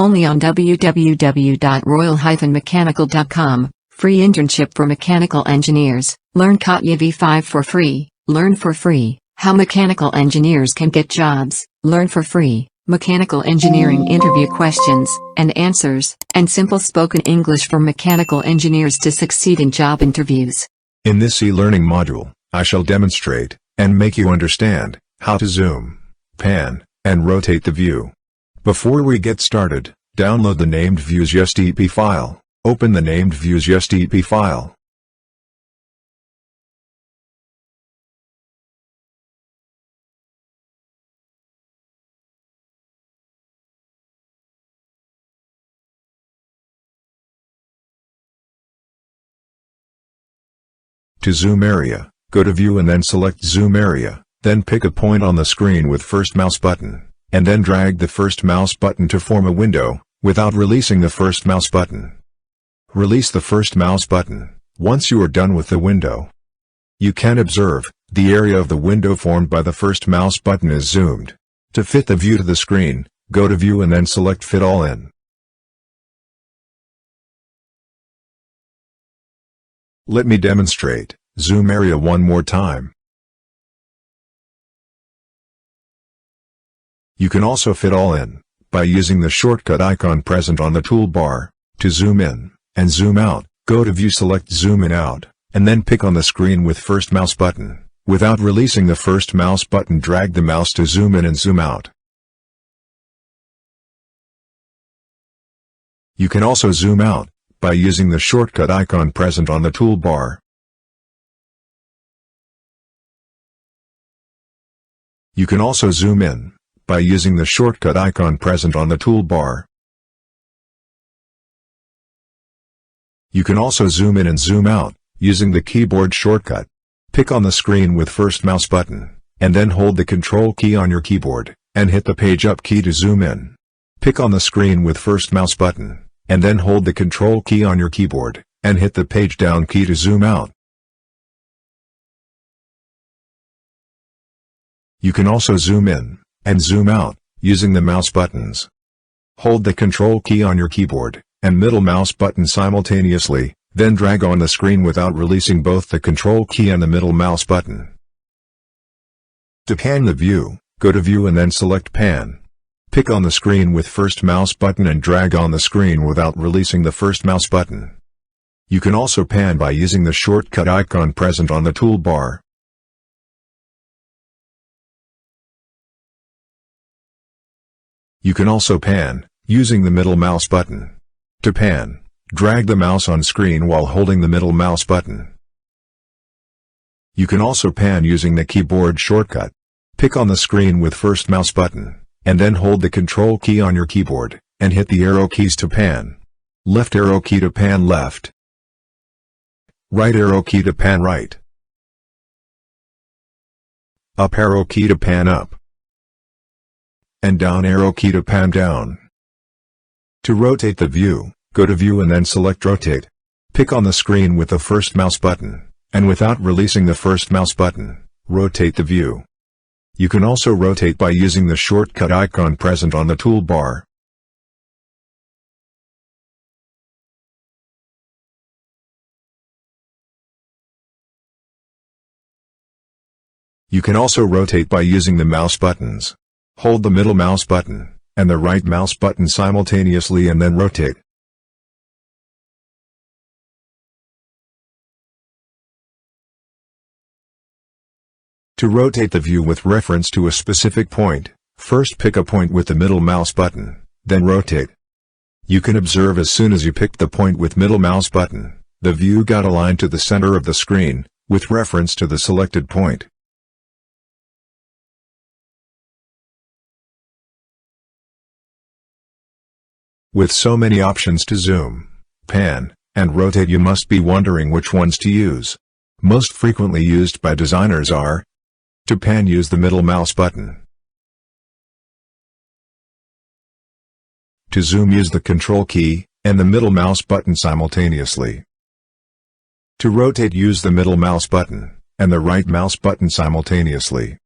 Only on www.royal-mechanical.com. Free internship for mechanical engineers. Learn Catia V5 for free. Learn for free how mechanical engineers can get jobs. Learn for free mechanical engineering interview questions and answers, and simple spoken English for mechanical engineers to succeed in job interviews. In this e-learning module, I shall demonstrate, and make you understand, how to zoom, pan, and rotate the view. Before we get started, download the named views.ysdp file. Open the named views.ysdp file. To zoom area, go to View and then select Zoom Area, then pick a point on the screen with first mouse button, and then drag the first mouse button to form a window, without releasing the first mouse button. Release the first mouse button, once you are done with the window. You can observe, the area of the window formed by the first mouse button is zoomed. To fit the view to the screen, go to View and then select Fit All In. Let me demonstrate, zoom area one more time. You can also fit all in, by using the shortcut icon present on the toolbar. To zoom in, and zoom out, go to View, select Zoom In Out, and then pick on the screen with first mouse button. Without releasing the first mouse button, drag the mouse to zoom in and zoom out. You can also zoom out, by using the shortcut icon present on the toolbar. You can also zoom in, by using the shortcut icon present on the toolbar. You can also zoom in and zoom out, using the keyboard shortcut. Pick on the screen with first mouse button, and then hold the Control key on your keyboard, and hit the Page Up key to zoom in. Pick on the screen with first mouse button, and then hold the Control key on your keyboard, and hit the Page Down key to zoom out. You can also zoom in, and zoom out, using the mouse buttons. Hold the Control key on your keyboard, and middle mouse button simultaneously, then drag on the screen without releasing both the Control key and the middle mouse button. To pan the view, go to View and then select Pan. Pick on the screen with first mouse button and drag on the screen without releasing the first mouse button. You can also pan by using the shortcut icon present on the toolbar. You can also pan, using the middle mouse button. To pan, drag the mouse on screen while holding the middle mouse button. You can also pan using the keyboard shortcut. Pick on the screen with first mouse button, and then hold the Control key on your keyboard, and hit the arrow keys to pan. Left arrow key to pan left. Right arrow key to pan right. Up arrow key to pan up. And down arrow key to pan down. To rotate the view, go to View and then select Rotate. Pick on the screen with the first mouse button, and without releasing the first mouse button, rotate the view. You can also rotate by using the shortcut icon present on the toolbar. You can also rotate by using the mouse buttons. Hold the middle mouse button, and the right mouse button simultaneously and then rotate. To rotate the view with reference to a specific point, first pick a point with the middle mouse button, then rotate. You can observe as soon as you picked the point with middle mouse button, the view got aligned to the center of the screen, with reference to the selected point. With so many options to zoom, pan, and rotate, you must be wondering which ones to use. Most frequently used by designers are: to pan, use the middle mouse button. To zoom, use the Control key and the middle mouse button simultaneously. To rotate, use the middle mouse button and the right mouse button simultaneously.